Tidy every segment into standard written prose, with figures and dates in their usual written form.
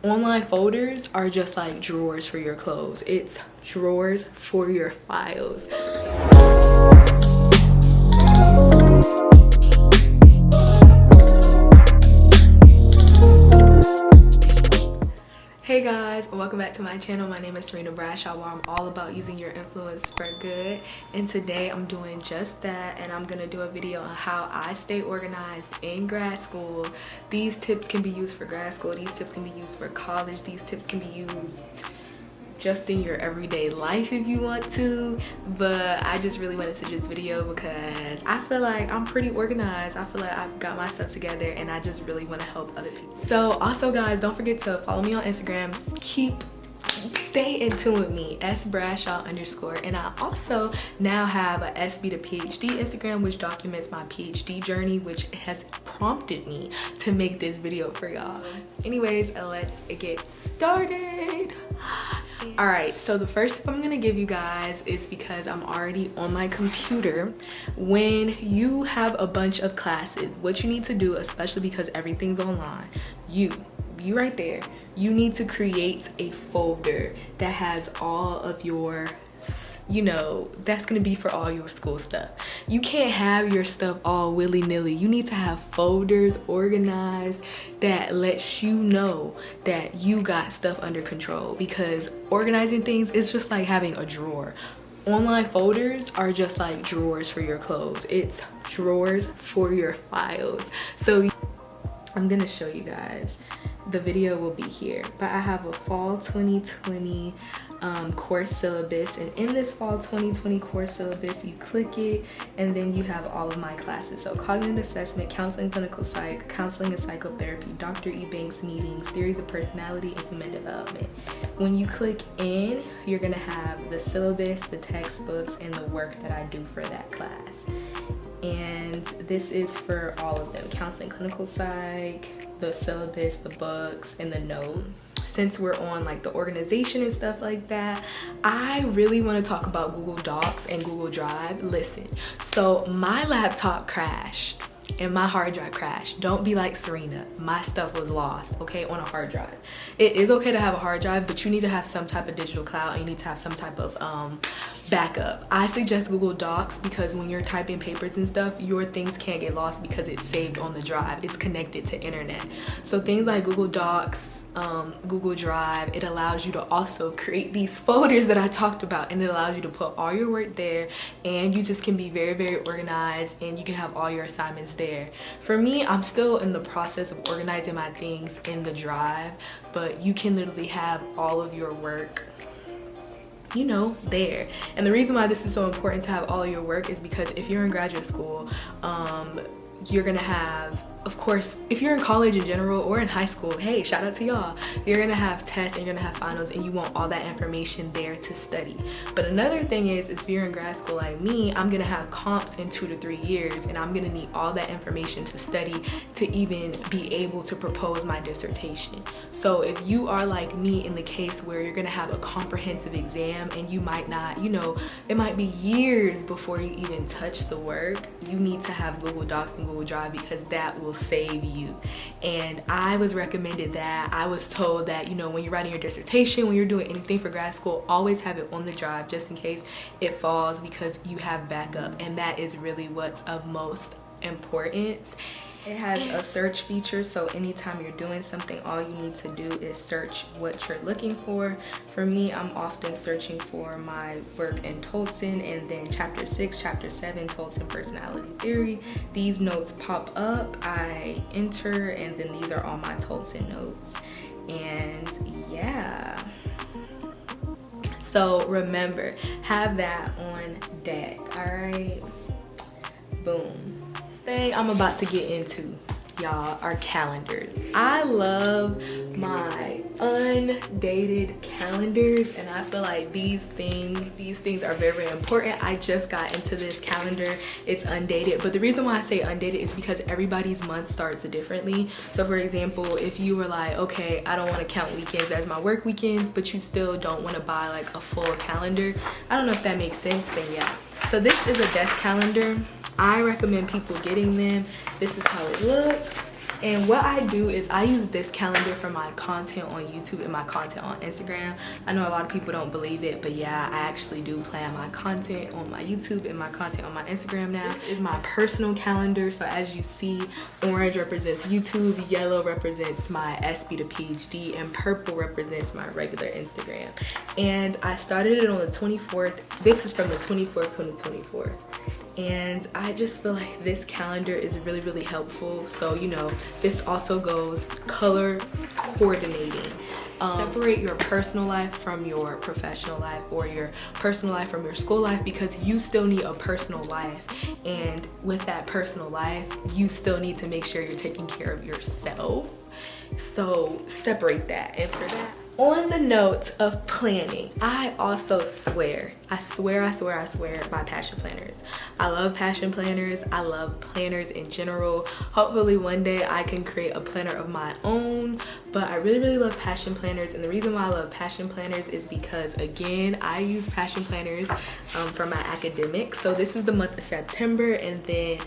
Online folders are just like drawers for your clothes. It's drawers for your files. Hey guys, welcome back to my channel. My name is Serena Bradshaw, where I'm all about using your influence for good. And today I'm doing just that, and I'm gonna do a video on how I stay organized in grad school. These tips can be used for grad school, these tips can be used for college, these tips can be used just in your everyday life if you want to, but I just really wanted to do this video because I feel like I'm pretty organized. I feel like I've got my stuff together and I just really want to help other people. So also guys, don't forget to follow me on Instagram. Stay in tune with me, @Bradshaw_, and I also now have a SB to PhD Instagram, which documents my PhD journey, which has prompted me to make this video for y'all. Anyways, let's get started. All right, so the first tip I'm gonna give you guys is because I'm already on my computer. When you have a bunch of classes, what you need to do, especially because everything's online, you right there, you need to create a folder that has all of your, that's gonna be for all your school stuff. You can't have your stuff all willy-nilly. You need to have folders organized that lets you know that you got stuff under control, because organizing things is just like having a drawer. Online folders are just like drawers for your clothes. It's drawers for your files. So I'm gonna show you guys. The video will be here, but I have a fall 2020 course syllabus, and in this fall 2020 course syllabus, you click it and then you have all of my classes. So cognitive assessment, counseling, clinical psych, counseling and psychotherapy, Dr. E. Banks meetings, theories of personality, and human development. When you click in, you're gonna have the syllabus, the textbooks, and the work that I do for that class. And this is for all of them: counseling, clinical psych, the syllabus, the books, and the notes. Since we're on like the organization and stuff like that, I really want to talk about Google Docs and Google Drive. Listen, so my laptop crashed and my hard drive crashed. Don't be like Serena. My stuff was lost, okay, on a hard drive. It is okay to have a hard drive, but you need to have some type of digital cloud, and you need to have some type of backup. I suggest Google Docs because when you're typing papers and stuff, your things can't get lost because it's saved on the drive. It's connected to internet. So things like Google Docs, Google Drive, it allows you to also create these folders that I talked about, and it allows you to put all your work there, and you just can be very, very organized, and you can have all your assignments there. For me, I'm still in the process of organizing my things in the Drive, but you can literally have all of your work there. And the reason why this is so important to have all of your work is because if you're in graduate school, you're gonna have, of course, if you're in college in general or in high school, hey, shout out to y'all, you're gonna have tests and you're gonna have finals, and you want all that information there to study. But another thing is, if you're in grad school like me, I'm gonna have comps in 2 to 3 years, and I'm gonna need all that information to study to even be able to propose my dissertation. So if you are like me in the case where you're gonna have a comprehensive exam and you might not, it might be years before you even touch the work, you need to have Google Docs and Google Drive, because that will save you. And I was recommended that. I was told that, when you're writing your dissertation, when you're doing anything for grad school, always have it on the Drive just in case it falls, because you have backup, and that is really what's of most importance. It has a search feature, so anytime you're doing something, all you need to do is search what you're looking for. For me, I'm often searching for my work in Tolson, and then chapter 6, chapter 7, Tolson personality theory. These notes pop up, I enter, and then these are all my Tolson notes. And yeah. So remember, have that on deck, all right? Boom. Thing I'm about to get into, y'all, are calendars. I love my undated calendars, and I feel like these things are very, very important. I just got into this calendar. It's undated, but the reason why I say undated is because everybody's month starts differently. So for example, if you were like, okay, I don't want to count weekends as my work weekends, but you still don't want to buy like a full calendar, I don't know if that makes sense, then yeah. So this is a desk calendar. I recommend people getting them. This is how it looks. And what I do is I use this calendar for my content on YouTube and my content on Instagram. I know a lot of people don't believe it, but yeah, I actually do plan my content on my YouTube and my content on my Instagram now. This is my personal calendar. So as you see, orange represents YouTube, yellow represents my SB to PhD, and purple represents my regular Instagram. And I started it on the 24th. This is from the 24th to the 24th. And I just feel like this calendar is really, really helpful. So, you know, this also goes color coordinating. Separate your personal life from your professional life, or your personal life from your school life, because you still need a personal life. And with that personal life, you still need to make sure you're taking care of yourself. So separate that. And for that, on the note of planning, I also swear by passion planners. I love passion planners. I love planners in general. Hopefully one day I can create a planner of my own, but I really, really love passion planners. And the reason why I love passion planners is because, again, I use passion planners for my academics. So this is the month of September, and then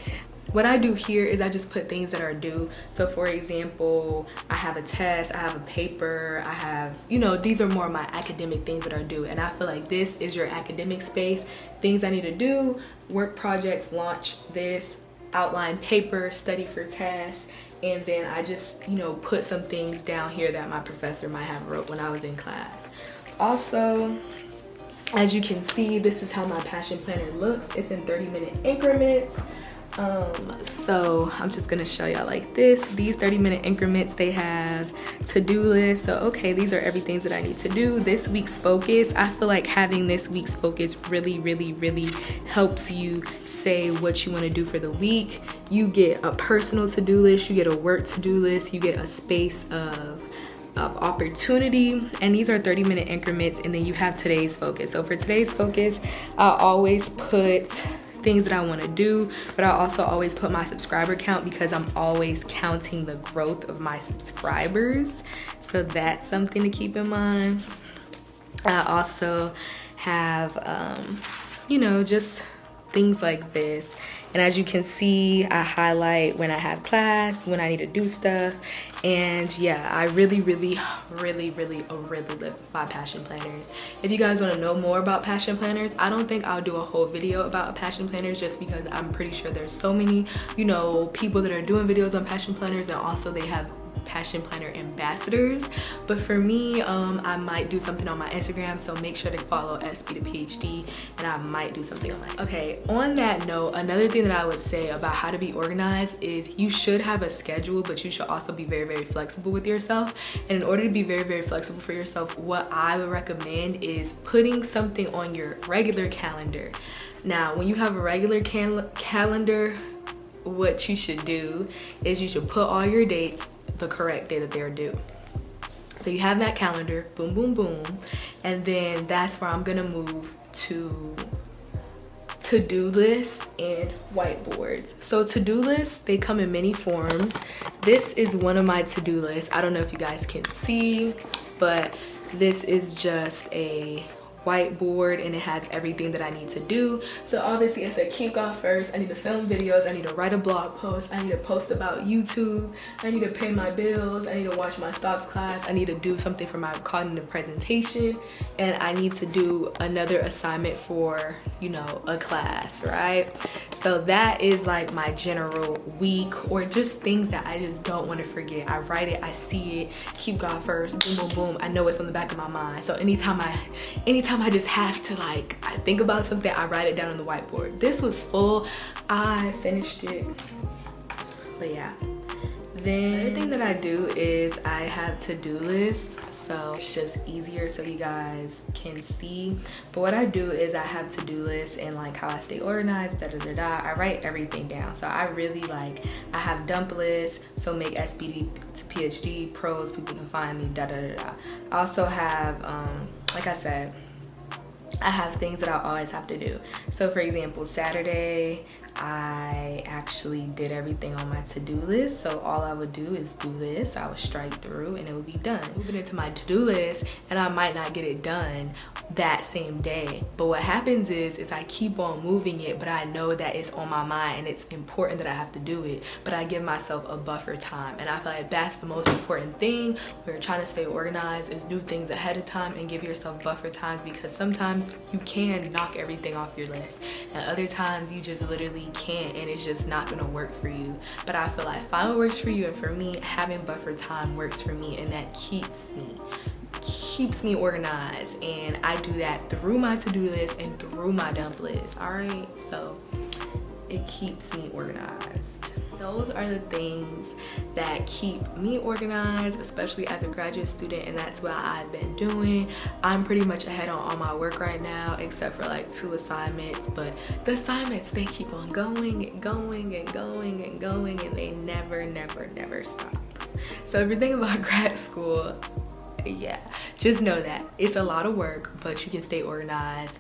what I do here is I just put things that are due. So for example, I have a test, I have a paper, I have, you know, these are more my academic things that are due. And I feel like this is your academic space. Things I need to do, work projects, launch this, outline paper, study for tests. And then I just, you know, put some things down here that my professor might have wrote when I was in class. Also, as you can see, this is how my passion planner looks. It's in 30-minute increments. So I'm just gonna show y'all like this. These 30-minute increments, they have to-do lists. So okay, these are everything that I need to do. This week's focus, I feel like having this week's focus really, really, really helps you say what you want to do for the week. You get a personal to-do list, you get a work to-do list, you get a space of opportunity, and these are 30-minute increments. And then you have today's focus. So for today's focus, I always put things that I want to do, but I also always put my subscriber count, because I'm always counting the growth of my subscribers. So that's something to keep in mind. I also have you know, just things like this. And as you can see, I highlight when I have class, when I need to do stuff. And yeah, I really live by passion planners. If you guys want to know more about passion planners, I don't think I'll do a whole video about passion planners, just because I'm pretty sure there's so many, you know, people that are doing videos on passion planners, and also they have passion planner ambassadors. But for me, I might do something on my Instagram, so make sure to follow SB to PhD, and I might do something on my Instagram. Okay, on that note, another thing that I would say about how to be organized is you should have a schedule, but you should also be very, very flexible with yourself. And in order to be very, very flexible for yourself, what I would recommend is putting something on your regular calendar. Now, when you have a regular calendar, what you should do is you should put all your dates the correct day that they're due. So you have that calendar, boom, boom, boom. And then that's where I'm gonna move to to-do lists and whiteboards. So to-do lists, they come in many forms. This is one of my to-do lists. I don't know if you guys can see, but this is just a whiteboard, and it has everything that I need to do. So obviously I said kick off first. I need to film videos, I need to write a blog post, I need to post about YouTube, I need to pay my bills, I need to watch my stocks class, I need to do something for my cognitive presentation, and I need to do another assignment for, you know, a class, right? So that is like my general week, or just things that I just don't want to forget. I write it, I see it, keep God first, boom, boom, boom. I know it's on the back of my mind. So anytime I just have to, like, I think about something, I write it down on the whiteboard. This was full, I finished it, but yeah. Then the other thing that I do is I have to-do lists, so it's just easier so you guys can see. But what I do is I have to-do lists, and like how I stay organized, I write everything down. So I really I have dump lists, so make SBD to PhD, pros, people can find me, I also have, like I said, I have things that I always have to do. So for example, Saturday, I actually did everything on my to-do list. So all I would do is do this. I would strike through and it would be done. Moving into my to-do list, and I might not get it done that same day. But what happens is I keep on moving it, but I know that it's on my mind and it's important that I have to do it, but I give myself a buffer time. And I feel like that's the most important thing when you're trying to stay organized, is do things ahead of time and give yourself buffer times, because sometimes you can knock everything off your list and other times you just literally can't, and it's just not gonna work for you. But I feel like find what works for you, and for me, having buffer time works for me, and that keeps me organized. And I do that through my to-do list and through my dump list. All right, so it keeps me organized. Those are the things that keep me organized, especially as a graduate student, and that's what I've been doing. I'm pretty much ahead on all my work right now, except for like 2 assignments, but the assignments, they keep on going and going and going and going, and they never stop. So if you're thinking about grad school, yeah, just know that it's a lot of work, but you can stay organized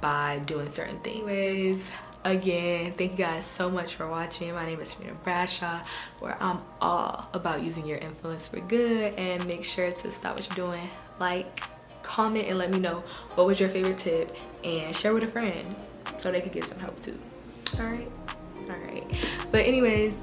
by doing certain things. Anyways, again, thank you guys so much for watching. My name is Serena Bradshaw, where I'm all about using your influence for good. And make sure to stop what you're doing, like, comment, and let me know what was your favorite tip, and share with a friend so they could get some help too. All right, but anyways,